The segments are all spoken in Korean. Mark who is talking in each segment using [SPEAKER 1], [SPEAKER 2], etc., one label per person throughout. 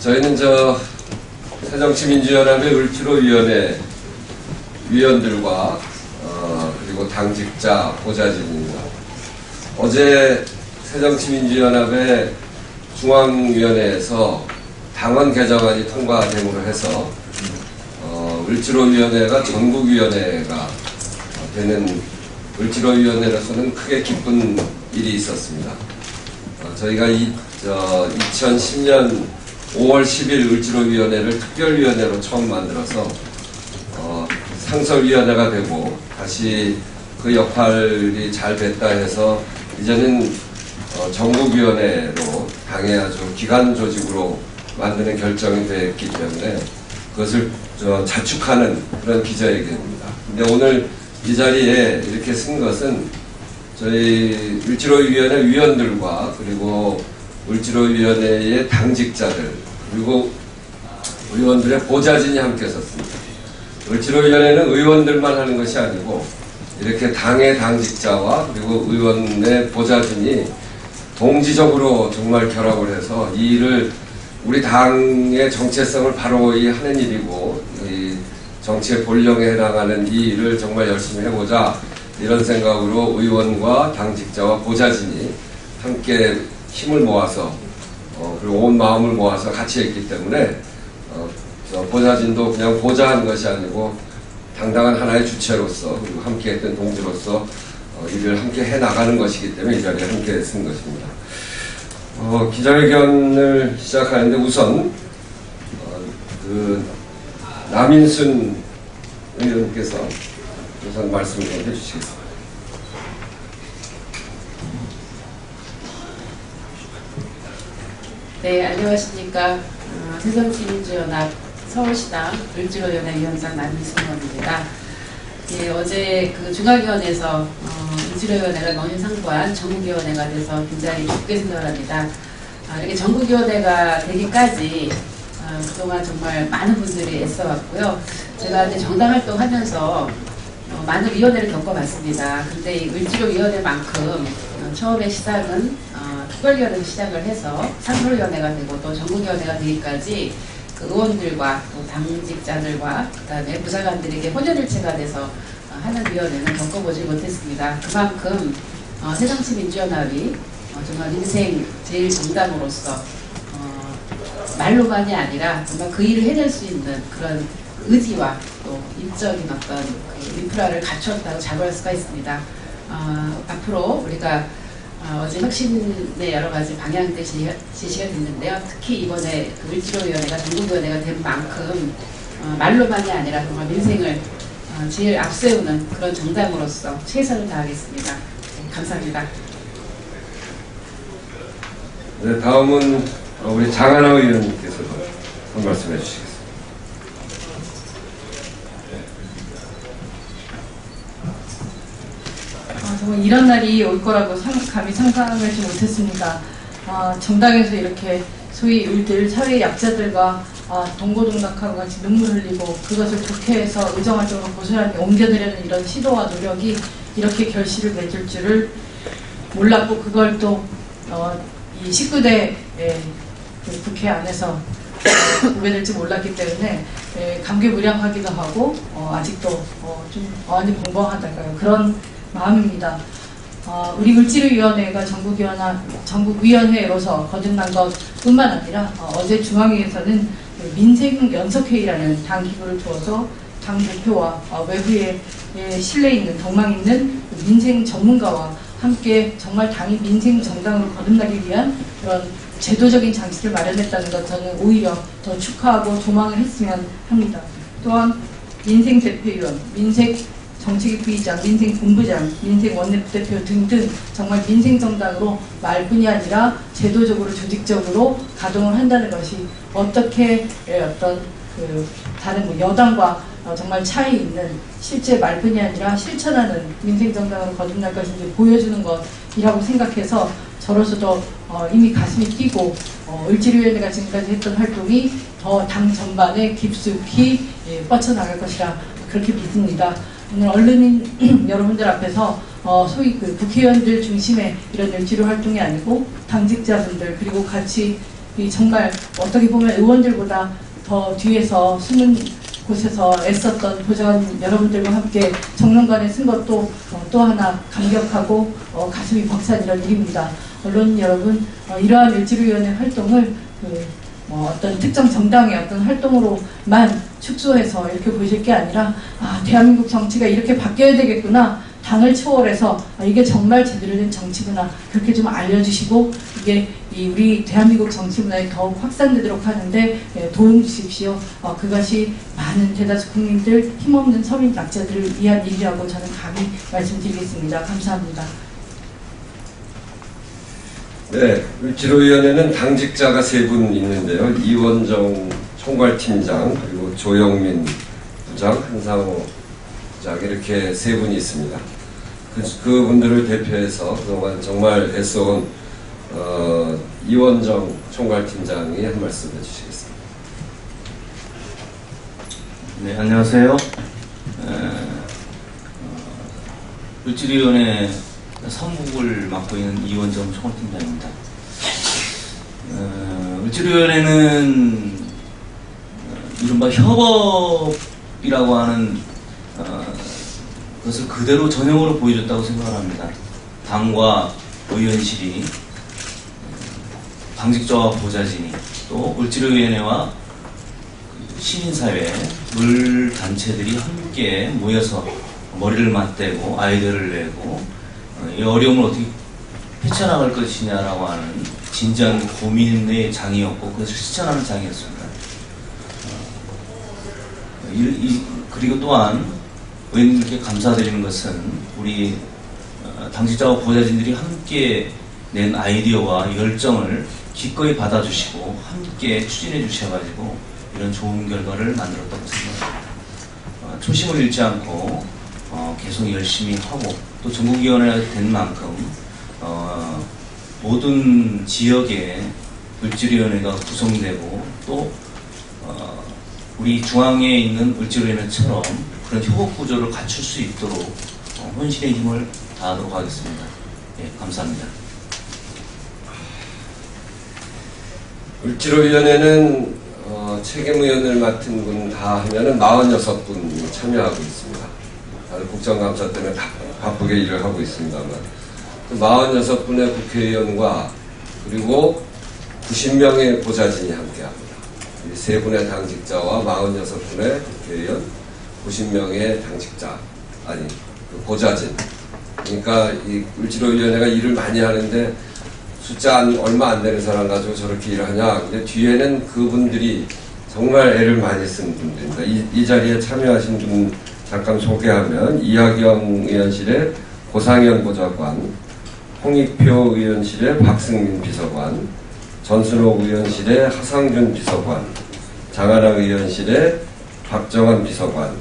[SPEAKER 1] 저희는 새정치민주연합의 을지로위원회 위원들과 그리고 당직자, 보좌진입니다. 어제 새정치민주연합의 중앙위원회에서 당원 개정안이 통과됨으로 해서 을지로위원회가 전국위원회가 되는 을지로위원회로서는 크게 기쁜 일이 있었습니다. 저희가 2010년 5월 10일 을지로위원회를 특별위원회로 처음 만들어서 상설위원회가 되고 다시 그 역할이 잘 됐다 해서 이제는 전국위원회로 당의 아주 기관 조직으로 만드는 결정이 됐기 때문에 그것을 자축하는 그런 기자회견입니다. 근데 오늘 이 자리에 이렇게 쓴 것은 저희 을지로위원회 위원들과 그리고 을지로위원회의 당직자들 그리고 의원들의 보좌진이 함께 섰습니다. 을지로위원회는 의원들만 하는 것이 아니고 이렇게 당의 당직자와 그리고 의원의 보좌진이 동지적으로 정말 결합을 해서 이 일을 우리 당의 정체성을 바로 하는 일이고 이 정치의 본령에 해당하는 이 일을 정말 열심히 해보자 이런 생각으로 의원과 당직자와 보좌진이 함께 힘을 모아서 그리고 온 마음을 모아서 같이 했기 때문에 보좌진도 그냥 보좌한 것이 아니고 당당한 하나의 주체로서 그리고 함께 했던 동지로서 일을 함께 해나가는 것이기 때문에 이 자리에 함께 쓴 것입니다. 기자회견을 시작하는데 우선 남인순 의원께서 우선 말씀을 좀 해주시겠습니다.
[SPEAKER 2] 네, 안녕하십니까. 새정치민주연합 서울시당 을지로위원회 위원장 남인순입니다. 예, 어제 그 중앙위원회에서 을지로위원회가 명예상부한 전국위원회가 돼서 굉장히 기쁘게 생각합니다. 이렇게 전국위원회가 되기까지 그동안 정말 많은 분들이 애써왔고요. 제가 이제 정당 활동하면서 많은 위원회를 겪어봤습니다. 근데 이 을지로위원회만큼 처음에 시작은 특별위원회로 시작을 해서 상설위원회가 되고 또 전국위원회가 되기까지 그 의원들과 또 당직자들과 그다음에 부사관들에게 혼연일체가 돼서 하는 위원회는 겪어보지 못했습니다. 그만큼 새정치민주연합이 정말 인생 제일 정당으로서 말로만이 아니라 정말 그 일을 해낼 수 있는 그런 의지와 또 인적인 어떤 그 인프라를 갖췄다고 자부할 수가 있습니다. 앞으로 우리가 어제 혁신의 여러 가지 방향들 제시가 됐는데요. 특히 이번에 그 을지로위원회가 전국위원회가 된 만큼 말로만이 아니라 정말 민생을 제일 앞세우는 그런 정당으로서 최선을 다하겠습니다. 네, 감사합니다.
[SPEAKER 1] 네, 다음은 우리 장하나 의원님께서도 한 말씀 해주시겠습니다.
[SPEAKER 3] 정말 이런 날이 올 거라고 감히 상상하지 못했습니다. 정당에서 이렇게 소위 을들, 사회 약자들과 동고동락하고 같이 눈물 흘리고 그것을 좋게 해서 의정활동으로 고스란히 옮겨내려는 이런 시도와 노력이 이렇게 결실을 맺을 줄을 몰랐고 그걸 또 이 19대 국회 안에서 보게 될지 몰랐기 때문에 감개무량하기도 하고 아직도 좀 어안이 벙벙하달까요. 그런 마음입니다. 우리 을지로위원회가 전국위원회로서 거듭난 것뿐만 아니라 어제 중앙위에서는 민생연석회의라는 당 기구를 두어서 당 대표와 외부에 신뢰 있는 경망 있는 민생 전문가와 함께 정말 당이 민생 정당으로 거듭나기 위한 그런 제도적인 장치를 마련했다는 것 저는 오히려 더 축하하고 조망을 했으면 합니다. 또한 민생 대표위원, 민생 정책위 부의장, 민생 본부장, 민생 원내부대표 등등 정말 민생 정당으로 말뿐이 아니라 제도적으로 조직적으로 가동을 한다는 것이 어떻게 어떤 다른 여당과 정말 차이 있는 실제 말뿐이 아니라 실천하는 민생 정당으로 거듭날 것인지 보여주는 것이라고 생각해서 저로서도 이미 가슴이 뛰고 을지로위원회가 지금까지 했던 활동이 더 당 전반에 깊숙이 뻗쳐나갈 것이라 그렇게 믿습니다. 오늘 언론인 여러분들 앞에서 소위 그 국회의원들 중심의 이런 을지로 활동이 아니고 당직자분들 그리고 같이 이 정말 어떻게 보면 의원들보다 더 뒤에서 숨은 곳에서 애썼던 보좌관 여러분들과 함께 정론관에 쓴 것도 또 하나 감격하고 가슴이 벅찬 이런 일입니다. 언론 여러분, 이러한 을지로위원회 활동을 어떤 특정 정당의 어떤 활동으로만 축소해서 이렇게 보실 게 아니라 대한민국 정치가 이렇게 바뀌어야 되겠구나, 당을 초월해서 이게 정말 제대로 된 정치구나, 그렇게 좀 알려주시고 이게 우리 대한민국 정치 문화에 더욱 확산되도록 하는데 도움 주십시오. 그것이 많은 대다수 국민들, 힘없는 서민 낙자들을 위한 일이라고 저는 감히 말씀드리겠습니다. 감사합니다.
[SPEAKER 1] 네, 을지로위원회는 당직자가 3분 있는데요. 이원정 총괄팀장, 그리고 조영민 부장, 한상호 부장, 이렇게 3분이 있습니다. 그분들을 대표해서 그동안 정말 애써온 이원정 총괄팀장이 한 말씀 해주시겠습니다.
[SPEAKER 4] 네, 안녕하세요. 을지로위원회 선국을 맡고 있는 이원정 총괄팀장입니다. 을지로위원회는 이른바 협업이라고 하는 그것을 그대로 전형으로 보여줬다고 생각을 합니다. 당과 의원실이, 당직자와 보좌진이, 또 을지로위원회와 시민사회, 물단체들이 함께 모여서 머리를 맞대고 아이디어를 내고 이 어려움을 어떻게 헤쳐나갈 것이냐라고 하는 진지한 고민의 장이었고, 그것을 실천하는 장이었습니다. 그리고 또한 의원님께 감사드리는 것은 우리 당직자와 보좌진들이 함께 낸 아이디어와 열정을 기꺼이 받아주시고 함께 추진해 주셔가지고 이런 좋은 결과를 만들었다고 생각합니다. 초심을 잃지 않고 계속 열심히 하고, 또 전국위원회가 된 만큼 모든 지역에 을지로위원회가 구성되고, 또 우리 중앙에 있는 을지로위원회처럼 그런 협업 구조를 갖출 수 있도록 혼신의 힘을 다하도록 하겠습니다. 네, 감사합니다.
[SPEAKER 1] 을지로위원회는 책임의원을 맡은 분 다 하면은 46분이 참여하고 있습니다. 다들 국정감사 때문에 바쁘게 일을 하고 있습니다만, 그 46분의 국회의원과 그리고 90명의 보좌진이 함께합니다. 이 3분의 당직자와 46분의 국회의원, 90명의 당직자, 보좌진. 그러니까 이 을지로위원회가 일을 많이 하는데 숫자 얼마 안 되는 사람 가지고 저렇게 일을 하냐. 근데 뒤에는 그분들이 정말 애를 많이 쓴 분들입니다. 이 자리에 참여하신 분 잠깐 소개하면, 이하경 의원실의 고상현 보좌관, 홍익표 의원실의 박승민 비서관, 전순옥 의원실의 하상준 비서관, 장하랑 의원실의 박정환 비서관,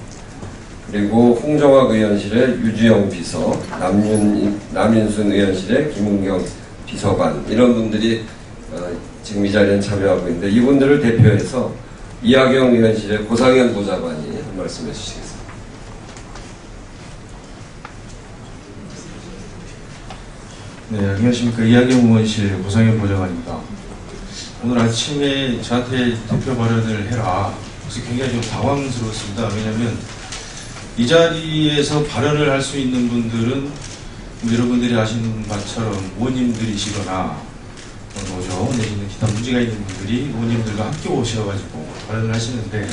[SPEAKER 1] 그리고 홍정학 의원실의 유주영 비서, 남윤순 의원실의 김은경 비서관, 이런 분들이 지금 이 자리에 참여하고 있는데, 이분들을 대표해서 이하경 의원실의 고상현 보좌관이 한 말씀 해주시겠습니다.
[SPEAKER 5] 네, 안녕하십니까. 이하경 의원실 고상현 보좌관입니다. 오늘 아침에 저한테 대표 발언을 해라. 그래서 굉장히 좀 당황스러웠습니다. 왜냐하면 이 자리에서 발언을 할 수 있는 분들은 여러분들이 아시는 바처럼 의원님들이시거나 노조 내지는 기타 문제가 있는 분들이 의원님들과 함께 오셔가지고 발언을 하시는데,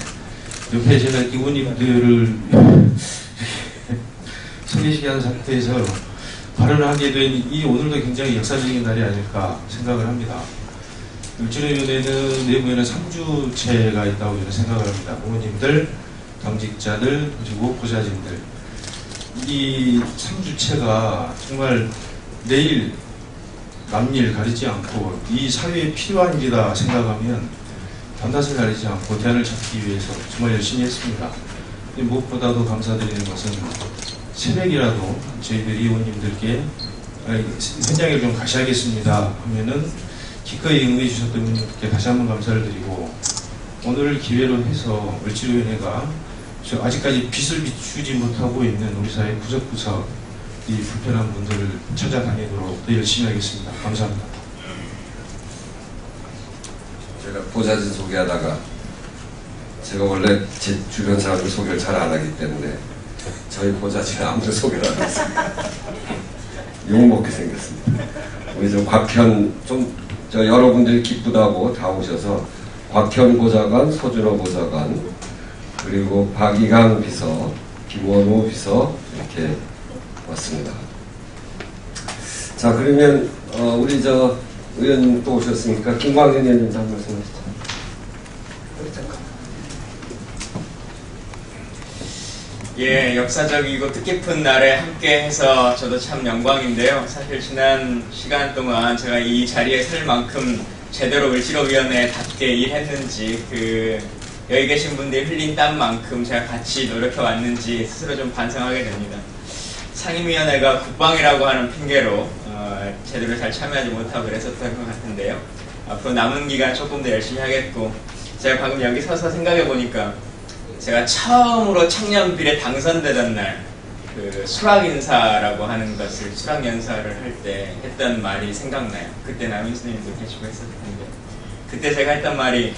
[SPEAKER 5] 옆에 제가 의원님들을 서 계시게 하는 상태에서 발언을 하게 된 이 오늘도 굉장히 역사적인 날이 아닐까 생각을 합니다. 을지로위원회는 내부에는 3주체가 있다고 저는 생각을 합니다. 의원님들, 당직자들, 그리고 보좌진들. 이 3주체가 정말 내일 남일 가리지 않고 이 사회에 필요한 일이다 생각하면 밤낮을 가리지 않고 대안을 찾기 위해서 정말 열심히 했습니다. 무엇보다도 감사드리는 것은 새벽이라도 저희들이 의원님들께 현장에 좀 가셔야겠습니다 하면은 기꺼이 응해 주셨던 분들께 다시 한번 감사를 드리고, 오늘 기회로 해서 을지로위원회가 아직까지 빛을 비추지 못하고 있는 우리 사회 구석구석 이 불편한 분들을 찾아다니도록 더 열심히 하겠습니다. 감사합니다.
[SPEAKER 1] 제가 보좌진 소개하다가 제가 원래 제 주변 사람들 소개를 잘 안 하기 때문에 저희 보좌진은 아무도 소개를 안 했습니다. 욕먹게 생겼습니다. 우리 저 곽현 저 여러분들이 기쁘다고 다 오셔서 곽현 보좌관, 소준호 보좌관, 그리고 박이강 비서, 김원호 비서 이렇게 왔습니다. 자, 그러면 우리 저 의원님 또 오셨으니까 김광현 의원님도 한 말씀 하시죠.
[SPEAKER 6] 예, 역사적이고 뜻깊은 날에 함께해서 저도 참 영광인데요. 사실 지난 시간 동안 제가 이 자리에 설 만큼 제대로 을지로위원회답게 일했는지 여기 계신 분들이 흘린 땀만큼 제가 같이 노력해 왔는지 스스로 좀 반성하게 됩니다. 상임위원회가 국방이라고 하는 핑계로 제대로 잘 참여하지 못하고 그랬었던 것 같은데요. 앞으로 남은 기간 조금 더 열심히 하겠고, 제가 방금 여기 서서 생각해 보니까 제가 처음으로 청년빌에 당선되던 날 수락인사라고 하는 것을, 수락연사를 할 때 했던 말이 생각나요. 그때 남인수님도 계시고 했었는데, 그때 제가 했던 말이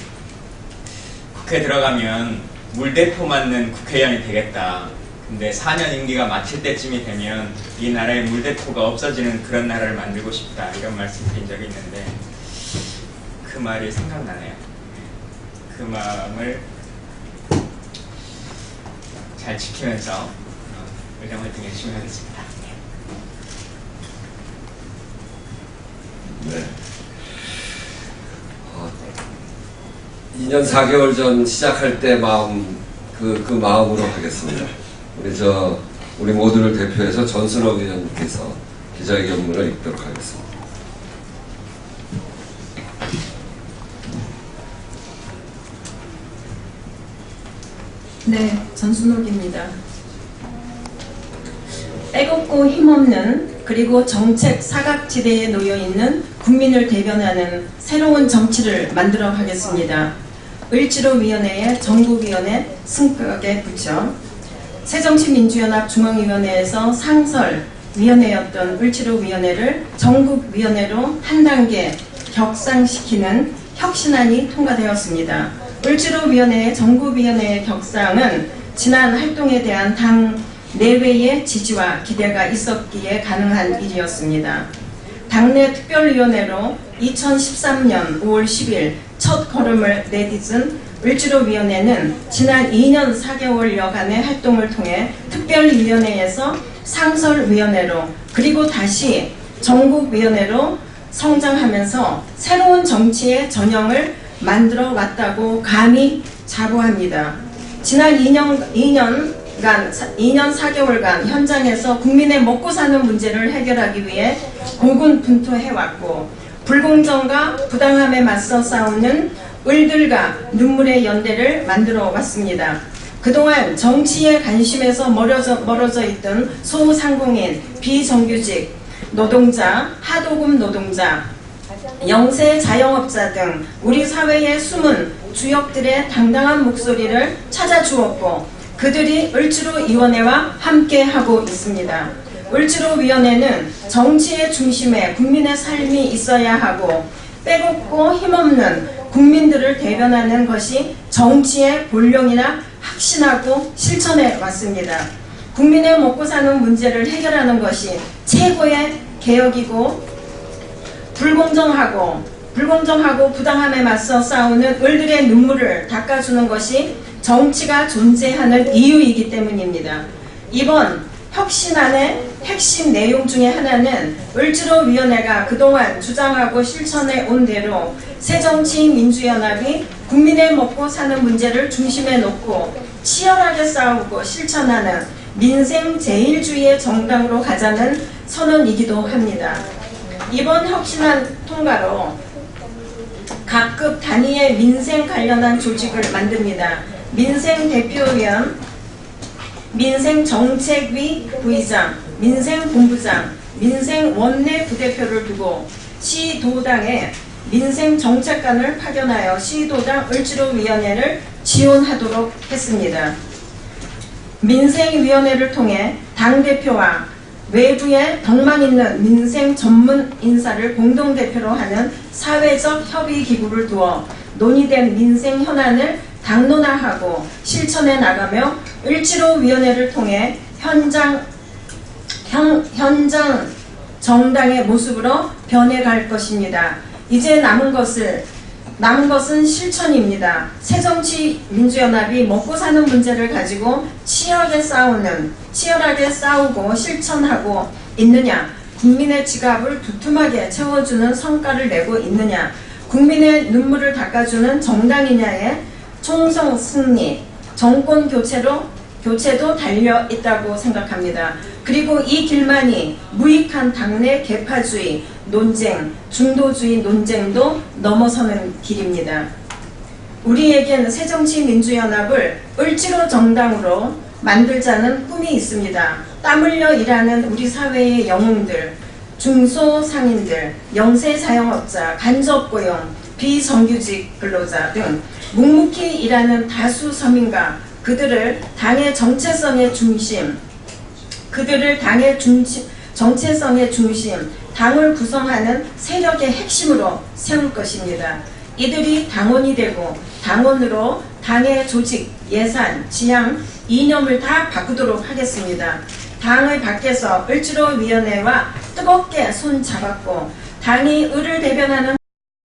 [SPEAKER 6] 국회 들어가면 물대포 맞는 국회의원이 되겠다. 근데 4년 임기가 마칠 때쯤이 되면 이 나라에 물대포가 없어지는 그런 나라를 만들고 싶다, 이런 말씀 드린 적이 있는데 그 말이 생각나네요. 그 마음을 잘 지키면서 의정 활동 열심히 하겠습니다.
[SPEAKER 1] 네. 2년 4개월 전 시작할 때 마음, 그 마음으로 하겠습니다. 우리 모두를 대표해서 전순옥 의원님께서 기자회견문을 읽도록 하겠습니다.
[SPEAKER 7] 네, 전순옥입니다. 빼곡고 힘없는, 그리고 정책 사각지대에 놓여있는 국민을 대변하는 새로운 정치를 만들어 가겠습니다. 을지로위원회의 정부위원회 승격에 붙여 새정치민주연합 중앙위원회에서 상설위원회였던 을지로위원회를 전국위원회로 한 단계 격상시키는 혁신안이 통과되었습니다. 을지로위원회의 전국위원회의 격상은 지난 활동에 대한 당 내외의 지지와 기대가 있었기에 가능한 일이었습니다. 당내 특별위원회로 2013년 5월 10일 첫 걸음을 내딛은 을지로위원회는 지난 2년 4개월여간의 활동을 통해 특별위원회에서 상설위원회로, 그리고 다시 전국위원회로 성장하면서 새로운 정치의 전형을 만들어 왔다고 감히 자부합니다. 지난 2년 4개월간 현장에서 국민의 먹고 사는 문제를 해결하기 위해 고군분투해왔고, 불공정과 부당함에 맞서 싸우는 을들과 눈물의 연대를 만들어 왔습니다. 그동안 정치에 관심에서 멀어져 있던 소상공인, 비정규직 노동자, 하도급 노동자, 영세 자영업자 등 우리 사회의 숨은 주역들의 당당한 목소리를 찾아주었고, 그들이 을지로위원회와 함께하고 있습니다. 을지로위원회는 정치의 중심에 국민의 삶이 있어야 하고, 빼곡고 힘없는 국민들을 대변하는 것이 정치의 본령이라 확신하고 실천해 왔습니다. 국민의 먹고 사는 문제를 해결하는 것이 최고의 개혁이고, 불공정하고 부당함에 맞서 싸우는 을들의 눈물을 닦아주는 것이 정치가 존재하는 이유이기 때문입니다. 이번 혁신안의 핵심 내용 중에 하나는 을지로위원회가 그동안 주장하고 실천해 온 대로 새정치민주연합이 국민의 먹고 사는 문제를 중심에 놓고 치열하게 싸우고 실천하는 민생제일주의의 정당으로 가자는 선언이기도 합니다. 이번 혁신안 통과로 각급 단위의 민생 관련한 조직을 만듭니다. 민생대표위원, 민생정책위 부의장, 민생본부장, 민생원내 부대표를 두고 시도당에 민생정책관을 파견하여 시도당 을지로위원회를 지원하도록 했습니다. 민생위원회를 통해 당대표와 외부에 덕망 있는 민생 전문 인사를 공동대표로 하는 사회적 협의기구를 두어 논의된 민생 현안을 당론화하고 실천해 나가며 을지로위원회를 통해 현장 정당의 모습으로 변해갈 것입니다. 이제 남은 것은 실천입니다. 새정치민주연합이 먹고 사는 문제를 가지고 치열하게 싸우고 실천하고 있느냐, 국민의 지갑을 두툼하게 채워주는 성과를 내고 있느냐, 국민의 눈물을 닦아주는 정당이냐의 총선 승리, 정권 교체도 달려 있다고 생각합니다. 그리고 이 길만이 무익한 당내 계파주의 논쟁, 중도주의 논쟁도 넘어서는 길입니다. 우리에겐 새정치민주연합을 을지로 정당으로 만들자는 꿈이 있습니다. 땀 흘려 일하는 우리 사회의 영웅들, 중소상인들, 영세자영업자, 간접고용, 비정규직 근로자 등 묵묵히 일하는 다수 서민과 그들을 당의 정체성의 중심, 당을 구성하는 세력의 핵심으로 세울 것입니다. 이들이 당원이 되고 당원으로 당의 조직, 예산, 지향, 이념을 다 바꾸도록 하겠습니다. 당의 밖에서 을지로위원회와 뜨겁게 손잡았고 당이 을을 대변하는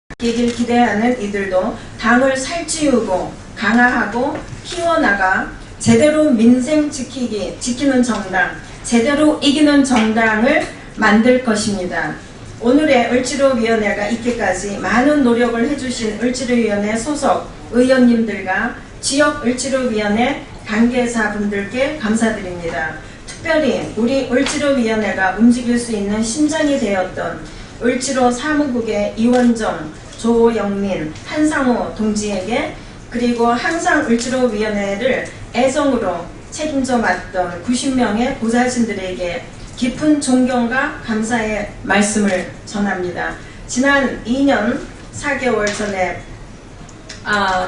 [SPEAKER 7] 바뀌길 기대하는 이들도 당을 살찌우고 강화하고 키워나가 제대로 민생 지키는 정당, 제대로 이기는 정당을 만들 것입니다. 오늘의 을지로위원회가 있기까지 많은 노력을 해주신 을지로위원회 소속 의원님들과 지역 을지로위원회 관계자분들께 감사드립니다. 특별히 우리 을지로위원회가 움직일 수 있는 심장이 되었던 을지로 사무국의 이원정, 조영민, 한상호 동지에게 그리고 항상 을지로위원회를 애정으로 책임져 왔던 90명의 보좌진들에게 깊은 존경과 감사의 말씀을 전합니다. 지난 2년 4개월 전에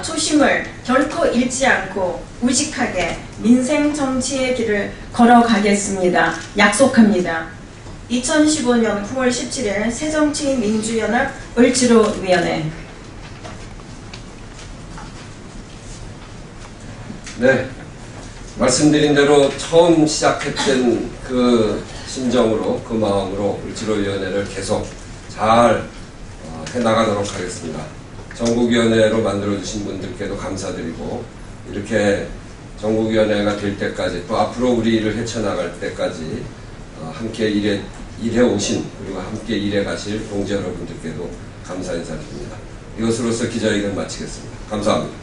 [SPEAKER 7] 초심을 결코 잃지 않고 우직하게 민생 정치의 길을 걸어가겠습니다. 약속합니다. 2015년 9월 17일 새정치민주연합 을지로위원회.
[SPEAKER 1] 네, 말씀드린 대로 처음 시작했던 그 심정으로, 그 마음으로 을지로위원회를 계속 잘 해나가도록 하겠습니다. 전국위원회로 만들어주신 분들께도 감사드리고, 이렇게 전국위원회가 될 때까지, 또 앞으로 우리 일을 헤쳐나갈 때까지 함께 일해오신, 그리고 함께 일해가실 동지 여러분들께도 감사 인사드립니다. 이것으로서 기자회견 마치겠습니다. 감사합니다.